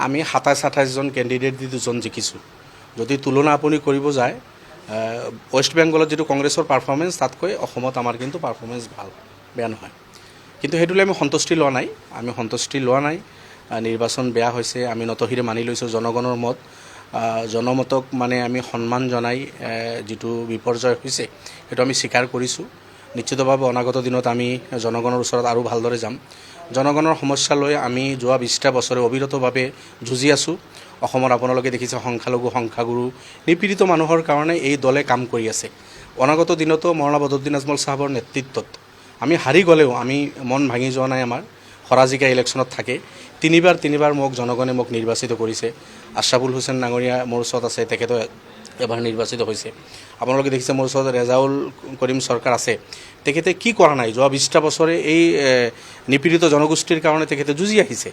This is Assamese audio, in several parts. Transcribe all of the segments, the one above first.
আমি ২৭-২৮ জন কেণ্ডিডেট দি 2জন জিকিছোঁ। যদি তুলনা আপুনি কৰিব যায় ৱেষ্ট বেংগলত যিটো কংগ্ৰেছৰ পাৰফৰ্মেঞ্চ তাতকৈ অসমত আমাৰ কিন্তু পাৰফৰ্মেঞ্চ ভাল, বেয়া নহয়। কিন্তু সেইটোলৈ আমি সন্তুষ্টি লোৱা নাই। নিৰ্বাচন বেয়া হৈছে, আমি নতশিৰে মানি লৈছোঁ জনগণৰ মত। জনমতক মানে আমি সন্মান জনাই যিটো বিপৰ্যয় হৈছে সেইটো আমি স্বীকাৰ কৰিছোঁ। নিশ্চিতভাৱে অনাগত দিনত আমি জনগণৰ ওচৰত আৰু ভালদৰে যাম। জনগণৰ সমস্যা লৈ আমি যোৱা 20টা বছৰে অবিৰতভাৱে যুঁজি আছোঁ। অসমত আপোনালোকে দেখিছে সংখ্যালঘু সংখ্যাগুৰু নিপীড়িত মানুহৰ কাৰণে এই দলে কাম কৰি আছে। অনাগত দিনতো মৌলানা বদৰুদ্দিন আজমল সাহেবৰ নেতৃত্বত আমি হাৰি গ'লেও আমি মন ভাঙি যোৱা নাই। আমাৰ হৰাজিকা ইলেকশ্যনত থাকে তিনিবাৰ জনগণে মোক নিৰ্বাচিত কৰিছে। আশ্ৰাফুল হুছেইন ডাঙৰীয়া মোৰ ওচৰত আছে, তেখেতে এবাৰ নিৰ্বাচিত হৈছে। আপোনালোকে দেখিছে মোৰ ওচৰত ৰেজাউল কৰিম চৰকাৰ আছে, তেখেতে কি কৰা নাই। যোৱা 20টা বছৰে এই নিপীড়িত জনগোষ্ঠীৰ কাৰণে তেখেতে যুঁজি আহিছে।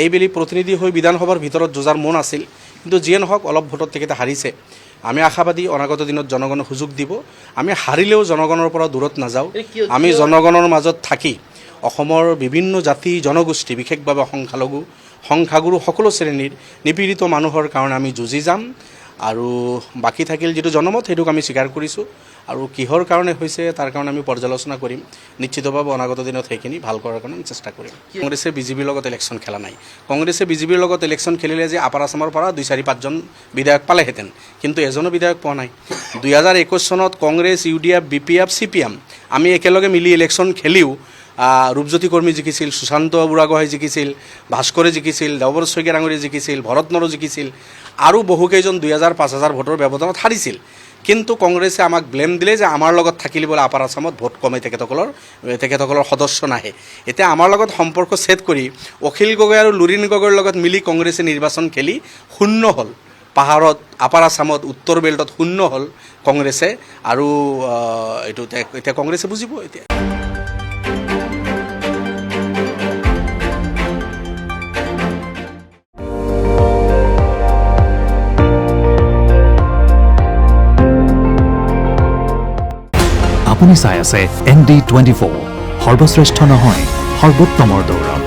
এইবেলি প্ৰতিনিধি হৈ বিধানসভাৰ ভিতৰত যুঁজাৰ মন আছিল, কিন্তু যিয়ে নহওক অলপ ভোটত তেখেতে হাৰিছে। আমি আশাবাদী অনাগত দিনত জনগণে সুযোগ দিব। আমি হাৰিলেও জনগণৰ পৰা দূৰত নাযাওঁ। আমি জনগণৰ মাজত থাকি অসমৰ বিভিন্ন জাতি জনগোষ্ঠী বিশেষভাৱে সংখ্যাগুৰু সকলো শ্ৰেণীৰ নিপীড়িত মানুহৰ কাৰণে আমি যুঁজি যাম। আৰু বাকী থাকিল যিটো জনমত সেইটোক আমি স্বীকাৰ কৰিছোঁ, আৰু কিহৰ কাৰণে হৈছে তাৰ কাৰণে আমি পৰ্যালোচনা কৰিম। নিশ্চিতভাৱে অনাগত দিনত সেইখিনি ভাল কৰাৰ কাৰণে আমি চেষ্টা কৰিম। কংগ্ৰেছে বিজেপিৰ লগত ইলেকশ্যন খেলা নাই। কংগ্ৰেছে বিজেপিৰ লগত ইলেকশ্যন খেলিলে যে আপাৰ আছামৰ পৰা 2-4-5জন বিধায়ক পালেহেঁতেন, কিন্তু এজনো বিধায়ক পোৱা নাই। 2021 চনত কংগ্ৰেছ, UDF, BPF, CPM আমি একেলগে মিলি ইলেকশ্যন খেলিও ৰূপজ্যোতি কৰ্মী জিকিছিল, সুশান্ত বুঢ়াগোহাঁই জিকিছিল, ভাস্কৰে জিকিছিল, দেৱব্ৰত শইকীয়া ডাঙৰীয়া জিকিছিল, ভৰত নৰহ জিকিছিল, আৰু বহুকেইজন 2000-5000 ভোটৰ ব্যৱধানত হাৰিছিল। কিন্তু কংগ্ৰেছে আমাক ব্লেম দিলে যে আমাৰ লগত থাকিলে বোলে আপাৰ আছামত ভোট কমে, তেখেতসকলৰ সদস্য নাহে। এতিয়া আমাৰ লগত সম্পৰ্ক ছেদ কৰি অখিল গগৈ আৰু লুৰিণ গগৈৰ লগত মিলি কংগ্ৰেছে নিৰ্বাচন খেলি শূন্য হ'ল। পাহাৰত আপাৰ আছামত উত্তৰ বেল্টত শূন্য হ'ল কংগ্ৰেছে। আৰু এইটো এতিয়া কংগ্ৰেছে বুজিব। এতিয়া আপুনি চাই আছে ND24, সৰ্বশ্ৰেষ্ঠ নহয় সৰ্বোত্তমৰ দৌৰ।